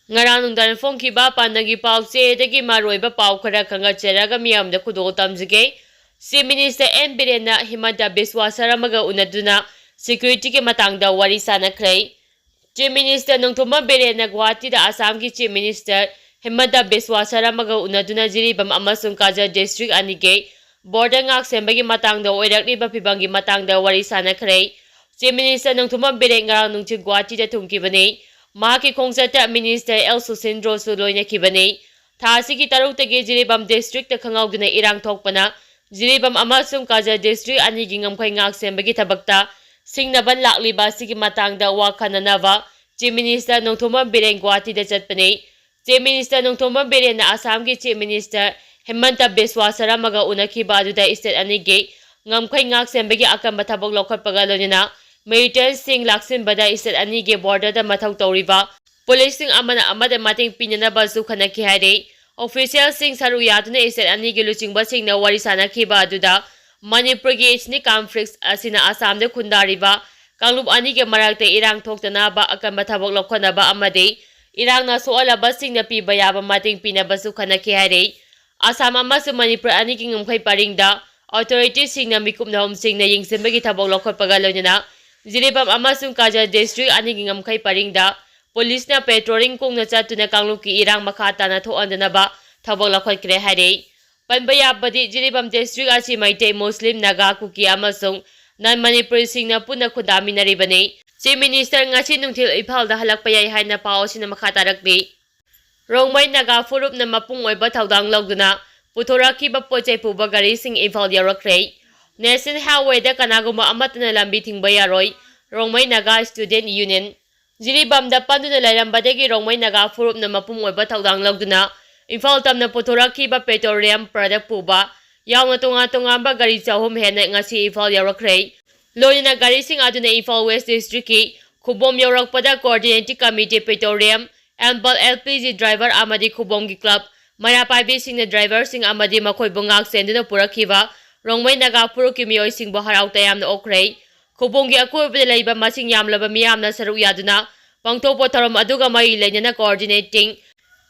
ngarang nungdan phongkiba pandagi pause dagi maroiba pau khara khanga cheraga miyamda khudo tamjige Chief Minister N Birena Himanta Biswa Saramaga unaduna security ke matangda wari sanakrai Chief Minister Nongthoma Birena Guwahati da Assam ki Chief Minister Himanta Biswa Saramaga unaduna jiribam amasung Kaja district anige border ngak sembagi matangda oirakliba phibangi matangda wari sanakrai Chief Minister Nongthoma Birena ngarang nungchi Guwahati da thumkibani Mahaki Khongchata Minister El Susindro su loina kibani thasi ki taruk jiribam district ta khangauduna irang thokpana jiribam amasung Kaja district ani gi ngamkhai ngak sembagi thabakta singnaban lakliba sigi matangda wakhananava Chief Minister Nongthoma Bireng Guwahati da chatpani Chief Minister Nongthoma Bireng na Assam ki Chief Minister Himanta Biswa Saramaga unakhiba aduda state ani gi ngamkhai ngak sembagi akamba thabak lokhatpaga lonina Militant sing laksin bada state ani ge border da mathau toriba police sing amada mating pinana bazu khanaki haire official sing saru yaduna state ani ge luchingba sing na wari sanaki ba aduda Manipur ge ethnic conflicts asina Assam de khundariba kanglup ani ge marakte irang thoktana ba akamba thabak lokhana ba amade irang na soala basing na piba yaba mating pina bazu khanaki haire Assam amasu Manipur ani ge ngamkhai paringda authorities sing na mikum na hom sing na yingsenbagi thabak lokhotpaga lonina Jiribam amasung Kaja district ani gi ngamkhai paringda police na patrolling kung na chatuna kanglup ki irang makhata na thoandana ba thabak lokhot kre hare panbaya badi Jiribam district achi maite Muslim Naga kuki amasung nan Manipur sing na puna khudami na ribane Chief Minister ngachi nungthil Imphal da halakpa yai haina pao sina makhata rakni Rongmei Naga furup na mapung oiba thaudang logduna puthoraki ba pochai puba gari sing Imphal yarakre National Highway da kanagumba amatna Lambi thingba yaroi Rongmei Naga Student Union Jiribam da panduna lairambadagi Rongmei Naga furup na mapum oiba thaudang logduna Imphal tamna puthoraki ba petroleum product puba yauna tonga ba gari chahum hena ngasi Imphal yarakre loina gari sing aduna Imphal West District ki khubom yarakpada coordinating committee petroleum and LPG driver amadi khubom gi club maya paibi sing na driver sing amadi makhoi bungak senduna purakhiba Rongmei Naga Puru ki miyoi sing harau tayam na okray khubongi akoibada laiba masing yamlaba miyamna saru yaduna pangthokpa tharam aduga mai lainana coordinating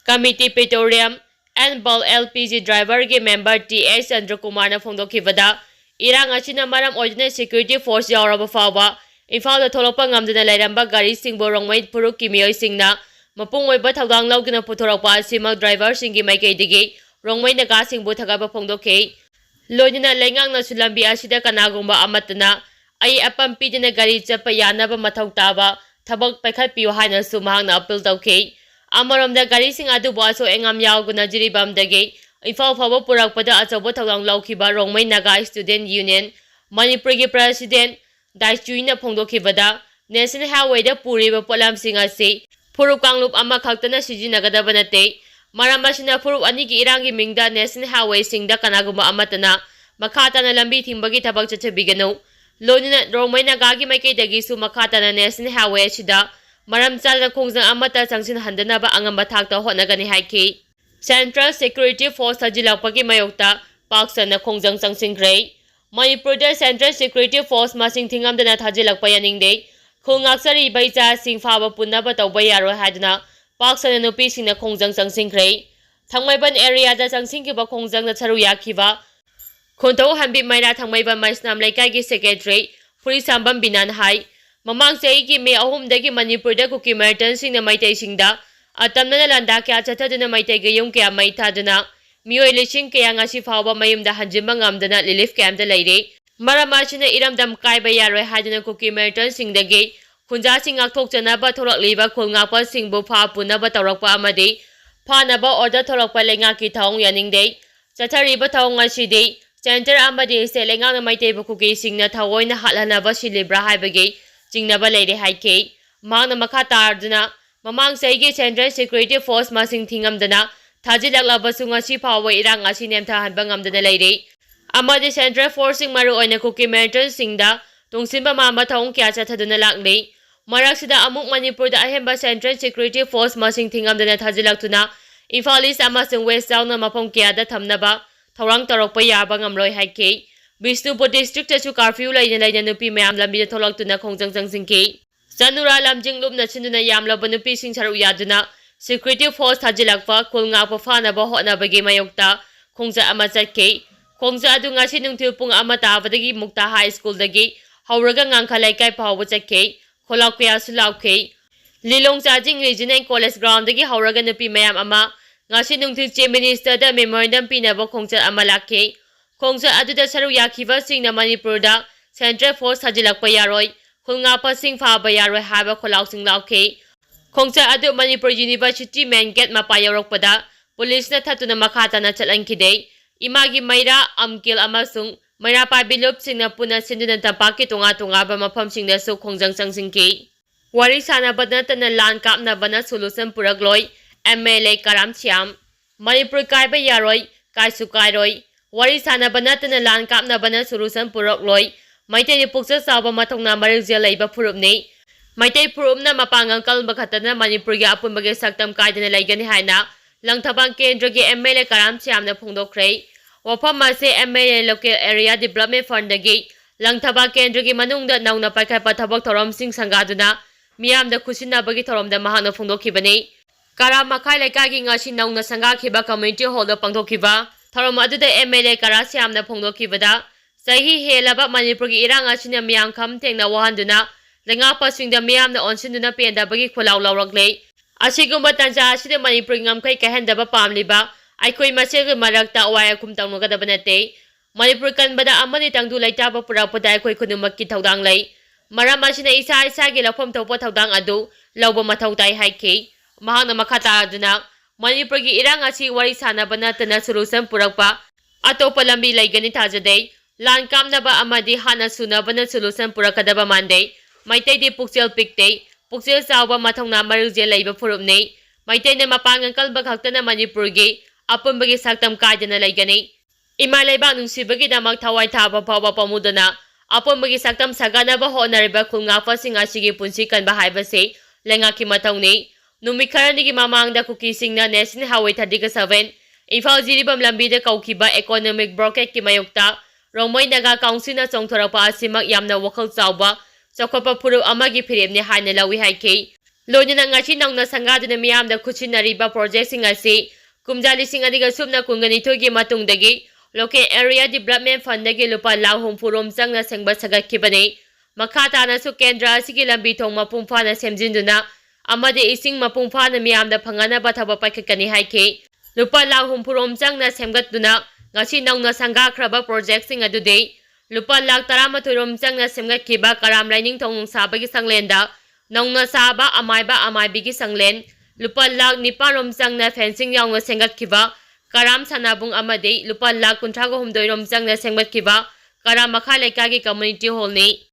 committee petroleum and LPG driver ge member TS Chandra Kumar na phongdokhibada irang achina maram oidina security force yauraba fawa Imphal da tholokpa ngamdana lairamba gari singbo Rongmei Puru ki miyoi singna mapung oiba thaudang laugina puthorakpa asima driver singi maikaidigi Rongmei Naga singbo thagaba phongdokhe Loina lengang na Lambi asida kanagumba amatna ai apam pidina gari chapa yanaba mathau taba thabak paikhat piu haina sumhang na appeal tawke amarom da gari sing adu baso engam yauguna jiribam dage Imphal phawa purakpada achobo thawang laukhiba Rongmei Naga Student Union Manipur gi President Daichuina phongdokhibada National Highway da puriba polam sing ase phurup kanglup ama khaktana sijinagadaba nate Maramasina Puru Aniki Irangi Mingda National Highway Singda Kanaguma Amatana Makata na Lambi Thimbagi Tabak Chabigano Lonina Rongmei Naga gi maike dagi su Makata na National Highway Shida Maram Chala Khongzang Amata Changsin Handanaba Angamba Thakta Honagani Haiki Central Security Force Tajilapagi Mayokta Paksa na Khongzang Changsingkre Manipur da Central Security Force Masing Thingamdana Thajilakpa Yaningde Khungaksari Baicha Singfaba Punaba Tawba Yaroi Hadna Paksa na nupi singna Khongjang changsingkre Thangmaiban area da changsingkiba Khongjang na charu yakhiba Khontau hanbi maira Thangmaiban Maisnam Laikai gi secretary Puri Sambam Binan hai Mamang sei gi me ahum dagi Manipur da kuki merton singna maitai singda atamna landa kya chathaduna maitai gi yum kya maithaduna mioi lishing kya ngasi fawba mayum da hanjimba ngamdana relief camp da leire maramachina iramdam kaiba yaroi haduna kuki merton singdagi Khunja sing akthok chanaba thorak liba khulngakpa singbu pha punaba tawrakpa amadi phanaba order thorakpa lenga ki thong yaningde chathariba thong asidi center amadi selenga na maite bukuki singna thawoina halanaba silibra haibagi jingnaba leire haike mangna makha tarduna mamang saigi Central Security Force masing thingamdana thajilaklaba sunga si phawa irang asi nemtha hanba ngamdana leire amadi Central Forcing maru oina kuki mentor singda tungsimba mama thong kya chathaduna lakle Maraksida amuk Manipur da ahemba Central Security Force masing thingamdana thajilaktuna Imphal East amasung West Town na mapong kya da thamnaba thorang tarokpa yaba ngamloi haike Bishnupur district chu curfew laina nupi mayam lambi tholak tuna khongjang changsingke Sanura lamjing lup na chinduna yamla banupi sing charu yaduna security force thajilakpa khulngakpa fanaba hotnabagi mayokta khongja ama chatke khongja adu ngasi nungthil pung ama tabadagi mukta high school dagi hauraga ngangkhalai kai phawa chatke kholau kya sulauke Lilong Chajing Regional College Ground dagi hauraga nupi mayam ama ngasi nungthil chief minister da memorandum pinaba khongja ama lakhe khongja adu da saru yakhiba singna Manipur da Central Force thajilakpa yaroi khulngapa sing phaba yaroi haba kholau sing lauke khongja adu Manipur University main gate mapa yorokpada police na thatuna makhata na chalankide imagi maira amkil amasung maira pabilup singna puna sinduna tapaki tunga ba mafam singna su khongjang sangsingki wari sana badna lan kapna bana solution puragloi MLA Karam Siam Manipur kaiba yaroi kaisu kairoi wari sana bana lan kapna bana solution puragloi maite ni puksa sawa mathongna marilje leiba phurupni Maitai Purumna mapangang kalba khatana Manipur gi apunbagi saktam kaidana laigani haina langthabang kendra gi MLA Karam Siamna phungdokre wafam mase MLA local area development fund gi langthaba kendra gi manungda nauna paikha pathabak thorom sing sangaduna miyamda khusina bagi thoromda mahana phungdokhibani Karam makhai laikai gi ngasi nauna sanga khiba community hall da pangdokhiba thorom aduda MLA Karam Siamna phungdokhibada sahi helaba Manipur gi irang asina miyam kham thengna wahanduna Lenga paswing da miyam na onsin duna penda bagi khulaw lawragle asigumba tanja asida Manipur ngamkai kahendaba pamliba aikoi maseg marakta awaya kumtang nogadaba nate Manipur kanbada amani tangdu laitaba purakpada aikoi khunumakki thaudang lei maram asina isa gi lafam thawpa thaudang adu lawba mathau tai haike mahangna makhata aduna Manipur gi irang asi wari sanabana tana solution purakpa atopa lambi laigani thajade lan kamnaba amadi hana sunabana solution purakadaba mande Maitai di Puksel Pikte, Puksel Sawa Mathongna Marilje Leiba Purupne, Maitai na mapangang kalba kaktana Manipurgi, apumbagi saktam kaidana laigani. Ima leiba nunsibagi damak thawai thaba pawa pamudana, apumbagi saktam sagana ba honariba khulngafa singashigi punsi kanba haibase, lengaki mathongni. Numikharanigi mamangda kuki singna National Highway 37, Imphal Jiribam Lambi da kaukiba economic blockade ki mayokta, Rongmei Naga Council na chongthorapa asimak yamna wakhal chawba, Sokopa Puru Amagi Piribni Haina Lawi Haike. Lona Nachi Nanga Sangadana Miam the Kuchinariba project singasi, Kumjali Singadiga Sumna Kunganitogi Matungdagi, Local Area Development Fundagi Lupa Lahum Purum Sanga Sangba Saga Kibane, Makata Nasu Kendra Sigi Lambi Tong Mapumfana Semjinduna, Amade Ising Mapumfana Miam the Pangana Bataba Pakani Haike, Lupa Lahum Purum Sanga Semgatuna, Nachi Nanga Sanga Kraba project singadude. Lupa lak tarama turum changna semgat kiba karam lining thong sabagi sanglenda nongna saba amai bigi sanglen lupa lak niparom changna fencing yawna sengat kiba karam sanabung amade lupa lak kunthrago humdoirom changna sengat kiba karam makha lekagi community hall ni